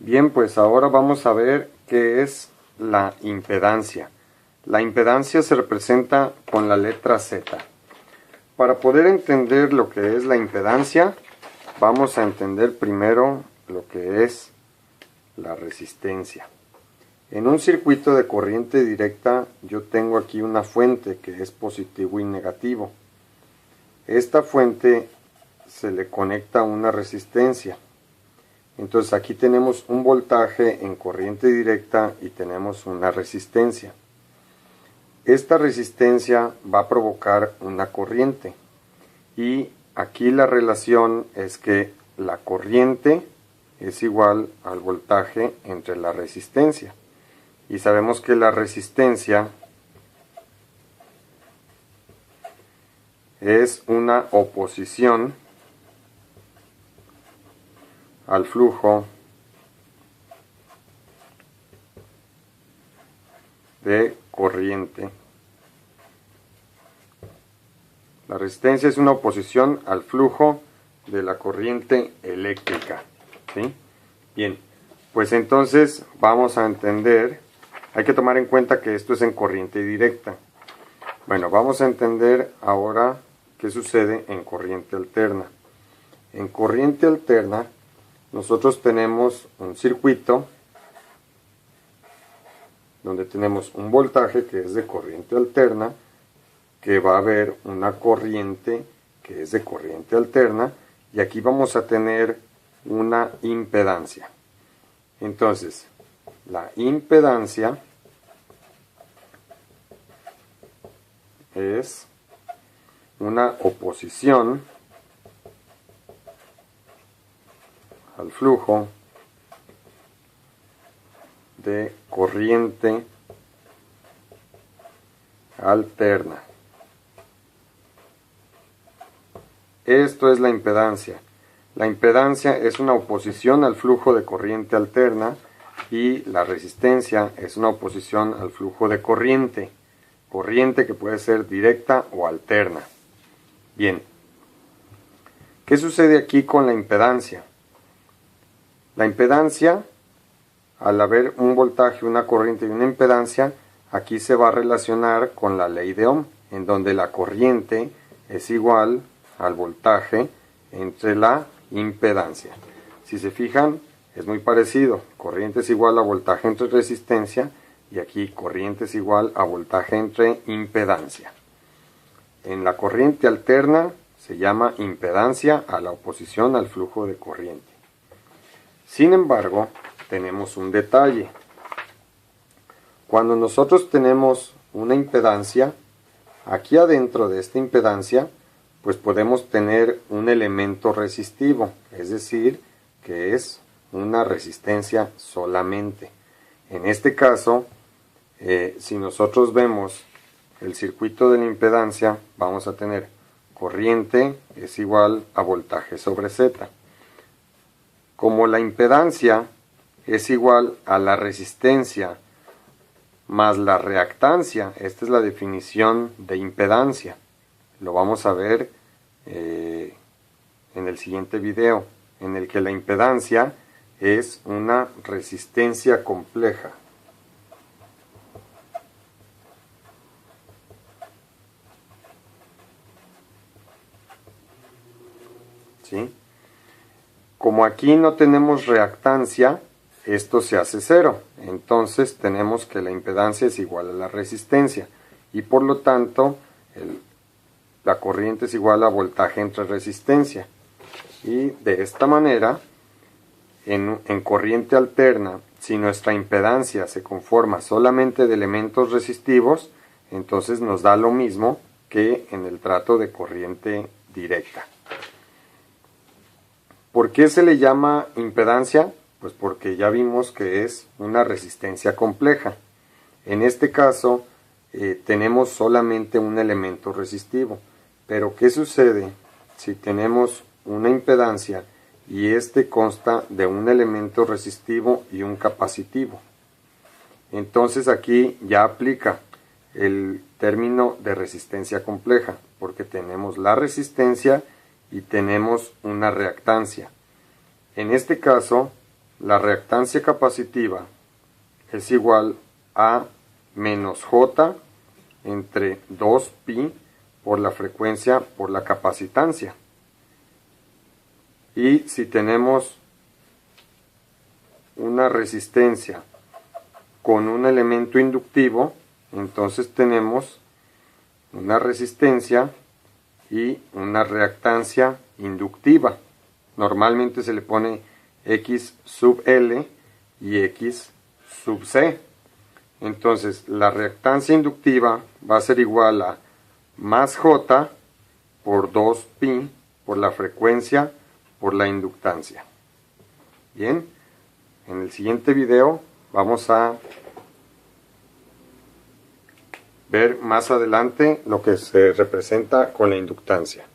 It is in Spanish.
Bien, pues ahora vamos a ver qué es la impedancia. La impedancia se representa con la letra Z. Para poder entender lo que es la impedancia, vamos a entender primero lo que es la resistencia. En un circuito de corriente directa yo tengo aquí una fuente que es positivo y negativo. Esta fuente se le conecta una resistencia. Entonces aquí tenemos un voltaje en corriente directa y tenemos una resistencia. Esta resistencia va a provocar una corriente. Y aquí la relación es que la corriente es igual al voltaje entre la resistencia. Y sabemos que la resistencia es una oposición al flujo de corriente. La resistencia es una oposición al flujo de la corriente eléctrica. ¿Sí? Bien, pues entonces vamos a entender, hay que tomar en cuenta que esto es en corriente directa. Bueno, vamos a entender ahora qué sucede en corriente alterna. En corriente alterna nosotros tenemos un circuito donde tenemos un voltaje que es de corriente alterna, que va a haber una corriente que es de corriente alterna, y aquí vamos a tener una impedancia. Entonces, la impedancia es una oposición al flujo de corriente alterna. Esto es la impedancia. La impedancia es una oposición al flujo de corriente alterna y la resistencia es una oposición al flujo de corriente. Corriente que puede ser directa o alterna. Bien, ¿qué sucede aquí con la impedancia? La impedancia, al haber un voltaje, una corriente y una impedancia, aquí se va a relacionar con la ley de Ohm, en donde la corriente es igual al voltaje entre la impedancia. Si se fijan, es muy parecido. Corriente es igual a voltaje entre resistencia, y aquí corriente es igual a voltaje entre impedancia. En la corriente alterna se llama impedancia a la oposición al flujo de corriente. Sin embargo, tenemos un detalle. Cuando nosotros tenemos una impedancia, aquí adentro de esta impedancia, pues podemos tener un elemento resistivo, es decir, que es una resistencia solamente. En este caso, si nosotros vemos el circuito de la impedancia, vamos a tener corriente es igual a voltaje sobre Z. Como la impedancia es igual a la resistencia más la reactancia, esta es la definición de impedancia. Lo vamos a ver en el siguiente video, en el que la impedancia es una resistencia compleja. ¿Sí? Como aquí no tenemos reactancia, esto se hace cero. Entonces tenemos que la impedancia es igual a la resistencia. Y por lo tanto, la corriente es igual a voltaje entre resistencia. Y de esta manera, en corriente alterna, si nuestra impedancia se conforma solamente de elementos resistivos, entonces nos da lo mismo que en el trato de corriente directa. ¿Por qué se le llama impedancia? Pues porque ya vimos que es una resistencia compleja. En este caso tenemos solamente un elemento resistivo. Pero ¿qué sucede si tenemos una impedancia y este consta de un elemento resistivo y un capacitivo? Entonces aquí ya aplica el término de resistencia compleja, porque tenemos la resistencia y tenemos una reactancia. En este caso, la reactancia capacitiva es igual a menos J entre 2pi por la frecuencia por la capacitancia. Y si tenemos una resistencia con un elemento inductivo, entonces tenemos una resistencia y una reactancia inductiva. Normalmente se le pone X sub L y X sub C. Entonces la reactancia inductiva va a ser igual a más J por 2pi por la frecuencia por la inductancia. Bien, en el siguiente video vamos a ver más adelante lo que se representa con la inductancia.